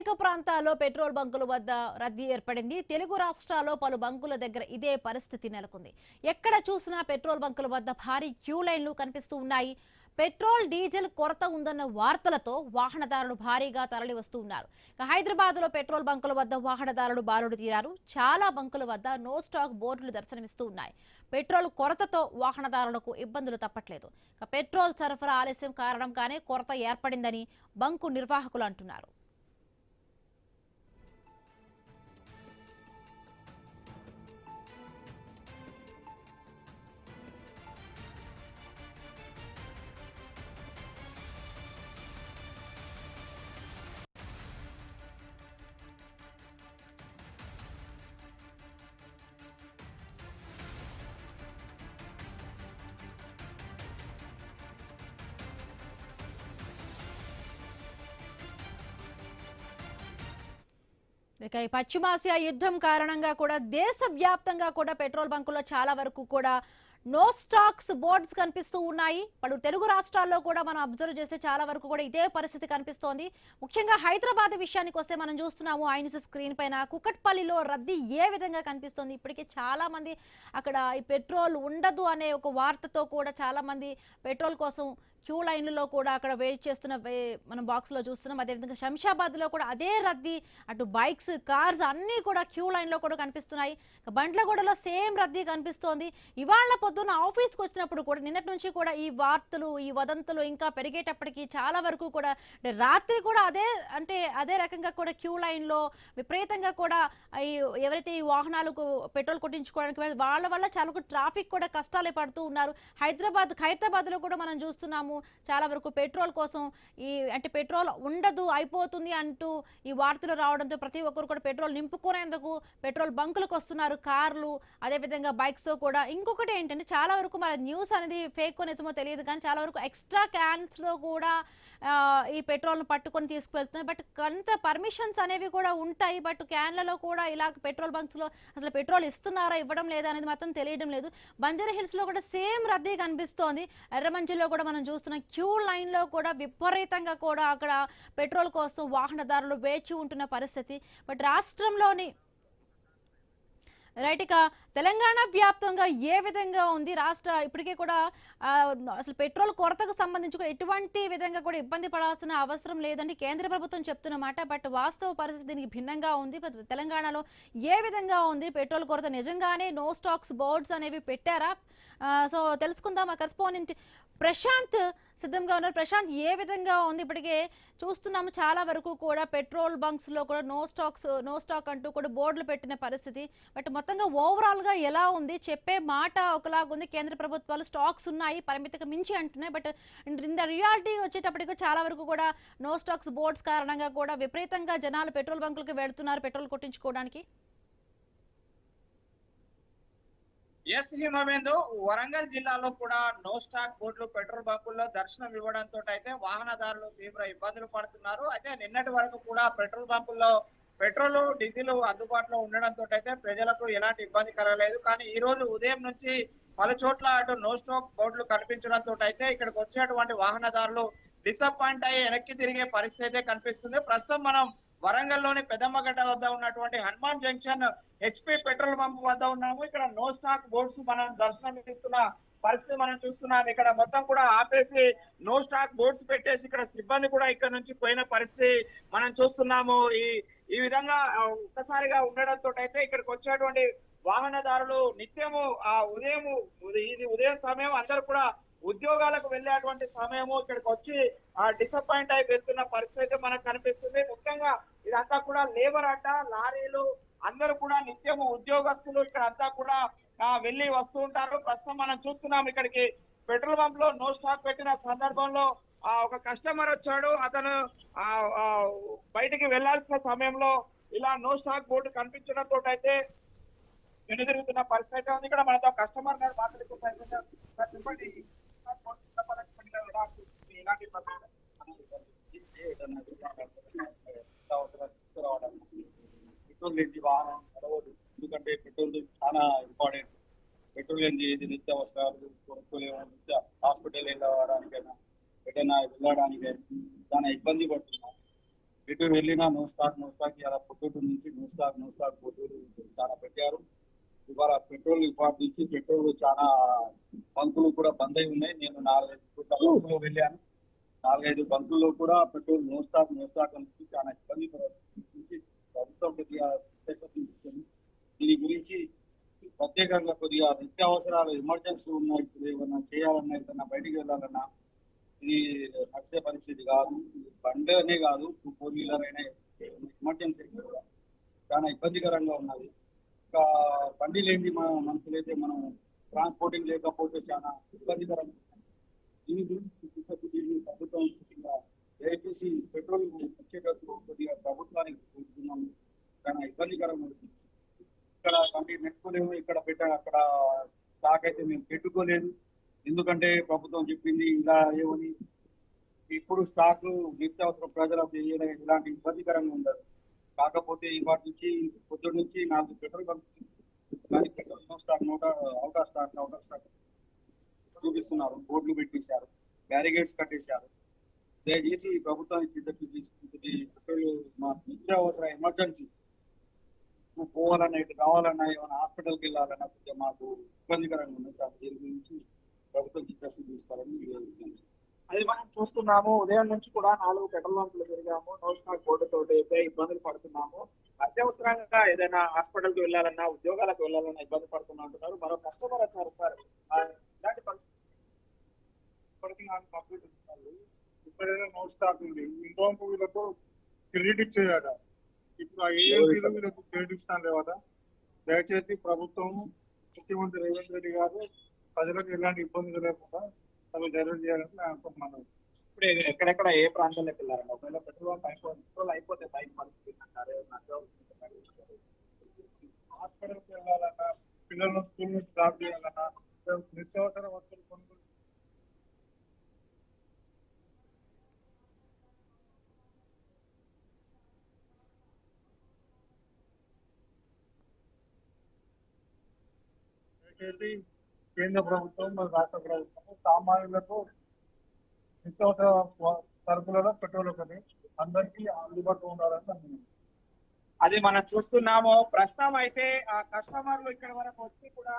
అనేక ప్రాంతాల్లో పెట్రోల్ బంకుల వద్ద రద్దీ ఏర్పడింది. తెలుగు రాష్ట్రాల్లో పలు బంకుల దగ్గర ఇదే పరిస్థితి నెలకొంది. ఎక్కడ చూసినా పెట్రోల్ బంకుల వద్ద భారీ క్యూ లైన్లు కనిపిస్తూ ఉన్నాయి. పెట్రోల్, డీజిల్ కొరత ఉందన్న వార్తలతో వాహనదారులు భారీగా తరలి వస్తూ ఉన్నారు. హైదరాబాద్ లో పెట్రోల్ బంకుల వద్ద వాహనదారులు బారులు తీరారు. చాలా బంకుల వద్ద నో స్టాక్ బోర్డులు దర్శనమిస్తూ ఉన్నాయి. పెట్రోల్ కొరతతో వాహనదారులకు ఇబ్బందులు తప్పట్లేదు. పెట్రోల్ సరఫరా ఆలస్యం కారణంగానే కొరత ఏర్పడిందని బంకు నిర్వాహకులు అంటున్నారు. ఇక ఈ పశ్చిమాసియా యుద్ధం కారణంగా కూడా దేశవ్యాప్తంగా కూడా పెట్రోల్ బంకుల్లో చాలా వరకు కూడా నో స్టాక్స్ బోర్డ్స్ కనిపిస్తూ ఉన్నాయి. పలు తెలుగు రాష్ట్రాల్లో కూడా మనం అబ్జర్వ్ చేస్తే చాలా వరకు కూడా ఇదే పరిస్థితి కనిపిస్తోంది. ముఖ్యంగా హైదరాబాద్ విషయానికి వస్తే మనం చూస్తున్నాము ఐన్యూస్ స్క్రీన్ పైన కుకట్పల్లిలో రద్దీ ఏ విధంగా కనిపిస్తోంది. ఇప్పటికే చాలా మంది అక్కడ ఈ పెట్రోల్ ఉండదు అనే ఒక వార్తతో కూడా చాలా మంది పెట్రోల్ కోసం క్యూ లైన్లలో కూడా అక్కడ వెయిట్ చేస్తున్న మనం బాక్స్ లో చూస్తున్నాం. అదేవిధంగా శంషాబాద్ లో కూడా అదే రద్దీ, అటు బైక్స్, కార్స్ అన్ని కూడా క్యూ లైన్ లో కూడా కనిపిస్తున్నాయి. బండ్లగూడలో సేమ్ రద్దీ కనిపిస్తోంది. ఇవాళ పొద్దున్న ఆఫీస్కి వచ్చినప్పుడు కూడా నిన్నటి నుంచి కూడా ఈ వార్తలు, ఈ వదంతులు ఇంకా పెరిగేటప్పటికి చాలా వరకు కూడా రాత్రి కూడా అదే రకంగా కూడా క్యూ లైన్ లో విపరీతంగా కూడా ఈ ఎవరైతే ఈ వాహనాలకు పెట్రోల్ కొట్టించుకోవడానికి వాళ్ళ వల్ల చాలా ట్రాఫిక్ కూడా కష్టాలే పడుతూ ఉన్నారు. ఖైరతాబాద్ లో కూడా మనం చూస్తున్నాము చాలా వరకు పెట్రోల్ కోసం పెట్రోల్ ఉండదు, అయిపోతుంది అంటూ ఈ వార్తలు రావడంతో ప్రతి ఒక్కరు కూడా పెట్రోల్ నింపుకునేందుకు పెట్రోల్ బంకులకు వస్తున్నారు. కార్లు, అదేవిధంగా బైక్స్ తో కూడా. ఇంకొకటి ఏంటంటే చాలా వరకు మన న్యూస్ అనేది ఫేక్ నిజమో తెలియదు కానీ చాలా వరకు ఎక్స్ట్రా క్యాన్స్ లో కూడా ఈ పెట్రోల్ పట్టుకొని తీసుకువెళ్తున్నారు. బట్ కొంత పర్మిషన్స్ అనేవి కూడా ఉంటాయి. బట్ క్యాన్లలో కూడా ఇలా పెట్రోల్ బంక్స్ లో అసలు పెట్రోల్ ఇస్తున్నారా, ఇవ్వడం లేదా అనేది మాత్రం తెలియడం లేదు. బంజారా హిల్స్ లో కూడా సేమ్ రద్దీ కనిపిస్తోంది. ఎర్రమంచిలో కూడా మనం చూస్తున్న క్యూ లైన్ లో కూడా విపరీతంగా కూడా అక్కడ పెట్రోల్ కోసం వాహనదారులు వేచి ఉంటున్న పరిస్థితి. బట్ రాష్ట్రంలోని రైట్ ఇక తెలంగాణ వ్యాప్తంగా ఏ విధంగా ఉంది రాష్ట్ర ఇప్పటికే కూడా అసలు పెట్రోల్ కొరతకు సంబంధించి కూడా ఎటువంటి విధంగా కూడా ఇబ్బంది పడాల్సిన అవసరం లేదండి కేంద్ర ప్రభుత్వం చెప్తున్నమాట. బట్ వాస్తవ పరిస్థితి దీనికి భిన్నంగా ఉంది. తెలంగాణలో ఏ విధంగా ఉంది పెట్రోల్ కొరత? నిజంగానే నో స్టాక్స్ బోర్డ్స్ అనేవి పెట్టారా? సో తెలుసుకుందాం. ఆ కరెస్పాండెంట్ ప్రశాంత్ సిద్ధంగా ఉన్నారు. ప్రశాంత్, ఏ విధంగా ఉంది? ఇప్పటికే చూస్తున్నాము చాలా వరకు కూడా పెట్రోల్ బంక్స్ లో కూడా నో స్టాక్ అంటూ కూడా బోర్డులు పెట్టిన పరిస్థితి. బట్ మొత్తంగా ఓవరాల్ గా ఎలా ఉంది? చెప్పే మాట ఒకలాగుంది, కేంద్ర ప్రభుత్వాలు స్టాక్స్ ఉన్నాయి పరిమితికి మించి అంటున్నాయి. బట్ ఇన్ ద రియాలిటీ వచ్చేటప్పటికి చాలా వరకు కూడా నో స్టాక్స్ బోర్డ్స్ కారణంగా కూడా విపరీతంగా జనాలు పెట్రోల్ బంకులకు వెళ్తున్నారు పెట్రోల్ కొట్టించుకోవడానికి. ఎస్ హిమబిందు, వరంగల్ జిల్లాలో కూడా నో స్టాక్ బోర్డులు పెట్రోల్ బంకుల్లో దర్శనం ఇవ్వడంతో అయితే వాహనదారులు తీవ్ర ఇబ్బందులు పడుతున్నారు. అయితే నిన్నటి వరకు కూడా పెట్రోల్ బంకుల్లో పెట్రోల్, డీజిల్ అందుబాటులో ఉండడంతో అయితే ప్రజలకు ఎలాంటి ఇబ్బంది కలగలేదు. కానీ ఈ రోజు ఉదయం నుంచి పలు చోట్ల అటు నో స్టాక్ బోర్డులు కనిపించడంతో అయితే ఇక్కడికి వచ్చేటువంటి వాహనదారులు డిసప్పాయింట్ అయ్యి వెనక్కి తిరిగే పరిస్థితి అయితే కనిపిస్తుంది. ప్రస్తుతం మనం వరంగల్లోని పెద్దమ్మగడ్డ వద్ద ఉన్నటువంటి Hanuman junction HP petrol pump వద్ద ఉన్నాము. ఇక్కడ నో స్టాక్ బోర్డ్స్ మనం దర్శనం ఇస్తున్న పరిస్థితి మనం చూస్తున్నాం. ఇక్కడ మొత్తం కూడా ఆపేసి నో స్టాక్ బోర్డ్స్ పెట్టేసి ఇక్కడ సిబ్బంది కూడా ఇక్కడ నుంచి పోయిన పరిస్థితి మనం చూస్తున్నాము. ఈ విధంగా ఒక్కసారిగా ఉండడంతో అయితే ఇక్కడికి వచ్చేటువంటి వాహనదారులు నిత్యము ఉదయం సమయం అందరూ కూడా ఉద్యోగాలకు వెళ్ళేటువంటి సమయము ఇక్కడికి వచ్చి డిసప్పాయింట్ అయి వెళ్తున్న పరిస్థితి అయితే మనకు కనిపిస్తుంది. ముఖ్యంగా ఇదంతా కూడా లేబర్ అడ్డ, లారీలు అందరూ కూడా నిత్యము ఉద్యోగస్తులు ఇక్కడ అంతా కూడా వెళ్ళి వస్తూ ఉంటారు. ప్రస్తుతం మనం చూస్తున్నాం ఇక్కడికి పెట్రోల్ పంప్ లో నో స్టాక్ పెట్టిన సందర్భంలో ఒక కస్టమర్ వచ్చాడు. అతను బయటికి వెళ్లాల్సిన సమయంలో ఇలా నో స్టాక్ బోర్డు కనిపించడంతో అయితే వెనుదిరుగుతున్న పరిస్థితి అయితే ఉంది. ఇక్కడ మనతో కస్టమర్ గారు మాట్లాడుకుంటారు. పెట్రోల్ లేని వాహనం నడవదు, ఎందుకంటే పెట్రోల్ చాలా ఇంపార్టెంట్. పెట్రోల్ లేని ఇది నిత్యావసరాలు కొనుక్కోలేము, హాస్పిటల్ వెళ్ళడానికైనా ఎటైనా వెళ్ళడానికైనా చాలా ఇబ్బంది పడుతున్నాం. ఎటు వెళ్ళినా నో స్టాక్ ఇలా పొద్దుటి నుంచి నో స్టాక్ పొద్దులు చాలా పెట్టారు. ఇవాళ పెట్రోల్ ఇవాటి నుంచి పెట్రోల్ చాలా బంకులు కూడా బంద్ అయి ఉన్నాయి. నేను 4-5 బంకుల్లో వెళ్ళాను. 4-5 బంకుల్లో కూడా పెట్రోల్ నో స్టాక్ అని చాలా ఇబ్బంది నుంచి ప్రభుత్వం కొద్దిగా తీసుకొని దీని గురించి ప్రత్యేకంగా కొద్దిగా నిత్యావసరాలు ఎమర్జెన్సీ ఉన్నాయి, ఇప్పుడు ఏమన్నా చేయాలన్నా ఏదన్నా బయటికి వెళ్ళాలన్నా ఇది నచ్చే పరిస్థితి కాదు. బండి అనే కాదు, 4 వీలర్ అయినా ఎమర్జెన్సీ కూడా చాలా ఇబ్బందికరంగా ఉన్నది. ఇంకా బండి లేని మనుషులైతే మనం ట్రాన్స్పోర్టింగ్ లేకపోతే చాలా ఇబ్బందికరంగా. దీని గురించి ప్రభుత్వం దయచేసి పెట్రోల్ వచ్చేటప్పుడు కొద్దిగా ప్రభుత్వానికి కోరుతున్నాము. చాలా ఇబ్బందికరంగా ఉంటుంది. ఇక్కడ బండి నెట్టుకోలేము, ఇక్కడ అక్కడ స్టాక్ అయితే మేము పెట్టుకోలేదు. ఎందుకంటే ప్రభుత్వం చెప్పింది ఇలా ఏమని. ఇప్పుడు స్టాక్ నిత్యావసర ప్రజలకు ఇలాంటి ఇబ్బందికరంగా ఉండదు. కాకపోతే ఇవాటి నుంచి పొద్దున్న నుంచి 4 petrol bunk petrol out of stock చూపిస్తున్నారు. బోర్డులు పెట్టేశారు, బ్యారిగేడ్స్ కట్టేశారు. దయచేసి ప్రభుత్వానికి చిత్తశుద్ధి తీసుకుంటుంది. పెట్రోల్ మా నిత్యావసర ఎమర్జెన్సీ పోవాలన్నా ఇటు రావాలన్నా ఏమైనా హాస్పిటల్కి వెళ్ళాలన్నా కొంచెం మాకు ఇబ్బందికరంగా ఉంది. దీని గురించి ప్రభుత్వం చిత్తశుద్ధి తీసుకోవాలని అది మనం చూస్తున్నాము. ఉదయం నుంచి కూడా 4 పెట్రోల్ బంకులు తిరిగాము. నో స్టాక్ బోర్డు తోటి ఇబ్బందులు పడుతున్నాము. అత్యవసరంగా ఏదైనా హాస్పిటల్ కి వెళ్ళాలన్నా, ఉద్యోగాలకు వెళ్ళాలన్నా ఇబ్బంది పడుతున్నా అంటున్నారు. మరో కస్టమర్ వచ్చారు సార్, ఇలాంటి పరిస్థితి ఇప్పుడైనా నో స్టాక్ ఉంది. ఇంకొక వీళ్ళకు క్రెడిట్ ఇచ్చేదట. ఇప్పుడు ఆ ఏఎంపీలో వీళ్ళకు క్రెడిట్ ఇస్తాను లేవట. దయచేసి ప్రభుత్వం, ముఖ్యమంత్రి రేవంత్ రెడ్డి గారు ప్రజలకు ఎలాంటి ఇబ్బందులు లేకుండా అవి డెలివరీ చేయాలని నేను అనుకుంటున్నాను. ఇప్పుడు ఎక్కడెక్కడ ఏ ప్రాంతాలకు వెళ్ళారండి? ఒకవేళ పెట్రోల్ అయిపోతే బైక్ పరిస్థితి అంటారు. హాస్పిటల్కి వెళ్ళాలన్నా, పిల్లలను స్కూల్ నుంచి డ్రాప్ చేయాలన్నా, నిత్యావసర వస్తువులు కొనుగోలు కేంద్ర ప్రభుత్వం మరియు రాష్ట్ర ప్రభుత్వం సామాన్యులకు నిత్యావసర సరుకులలో పెట్రోల్ ఒకటి అందరికీ అందుబాటులో ఉండాలని అనుకుంటున్నాను. అది మనం చూస్తున్నాము. ప్రస్తుతం అయితే ఆ కస్టమర్లు ఇక్కడ వరకు వచ్చి కూడా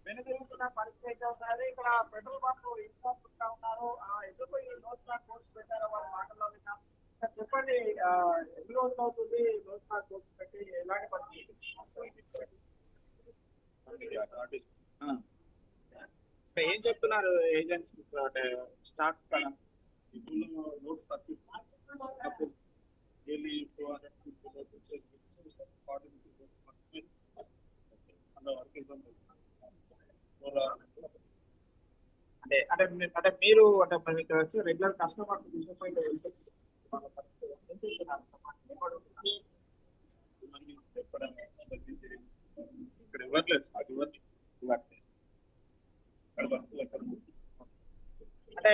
వెనుదిరుగుతున్న పరిస్థితి అయితే ఉన్నది. ఇక్కడ పెట్రోల్ బంక్ ఇన్ఫార్మ్గా ఉన్నారు. ఎందుకు ఈ నో స్టాక్ కోర్స్ పెట్టారో వాళ్ళ మాటల్లో విన్నాం. చెప్పండి, ఎన్ని రోజులు అవుతుంది నో స్టాక్ కోర్స్ పెట్టి? ఎలాంటి పరిస్థితి ఏం చెప్తున్నారు ఏజెంట్స్? స్టాక్ అంటే మీరు ఇక్కడ వచ్చి రెగ్యులర్ కస్టమర్స్ ఇక్కడ ఇవ్వట్లేదు. అంటే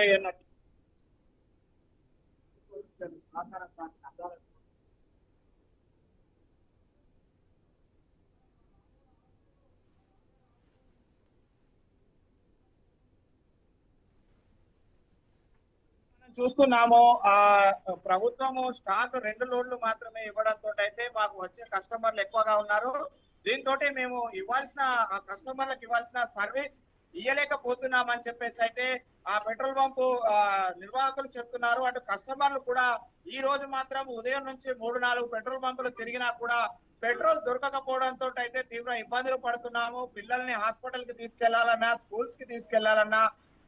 చూస్తున్నాము. ప్రభుత్వము స్టాక్ 2 లోడ్లు మాత్రమే ఇవ్వడంతో అయితే మాకు వచ్చే కస్టమర్లు ఎక్కువగా ఉన్నారు. దీంతో మేము కస్టమర్లకు ఇవ్వాల్సిన సర్వీస్ ఇయ్యలేకపోతున్నామని చెప్పేసి అయితే ఆ పెట్రోల్ పంపు నిర్వాహకులు చెప్తున్నారు. అటు కస్టమర్లు కూడా ఈ రోజు మాత్రం ఉదయం నుంచి 3-4 పెట్రోల్ పంపులు తిరిగినా కూడా పెట్రోల్ దొరకకపోవడంతో అయితే తీవ్ర ఇబ్బందులు పడుతున్నాము. పిల్లల్ని హాస్పిటల్ కి తీసుకెళ్లాలన్నా, స్కూల్స్ కి తీసుకెళ్లాలన్నా,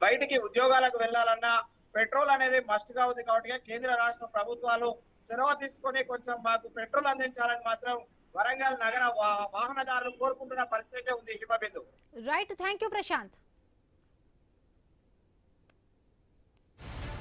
బయటికి ఉద్యోగాలకు వెళ్లాలన్నా పెట్రోల్ అనేది మస్ట్ గా ఉంది. కాబట్టి కేంద్ర రాష్ట్ర ప్రభుత్వాలు చొరవ తీసుకొని కొంచెం మాకు పెట్రోల్ అందించాలని మాత్రం వరంగల్ నగర వాహనదారులు కోరుకుంటున్న పరిస్థితి ఉంది. Himabindu. Right, thank you Prashanth.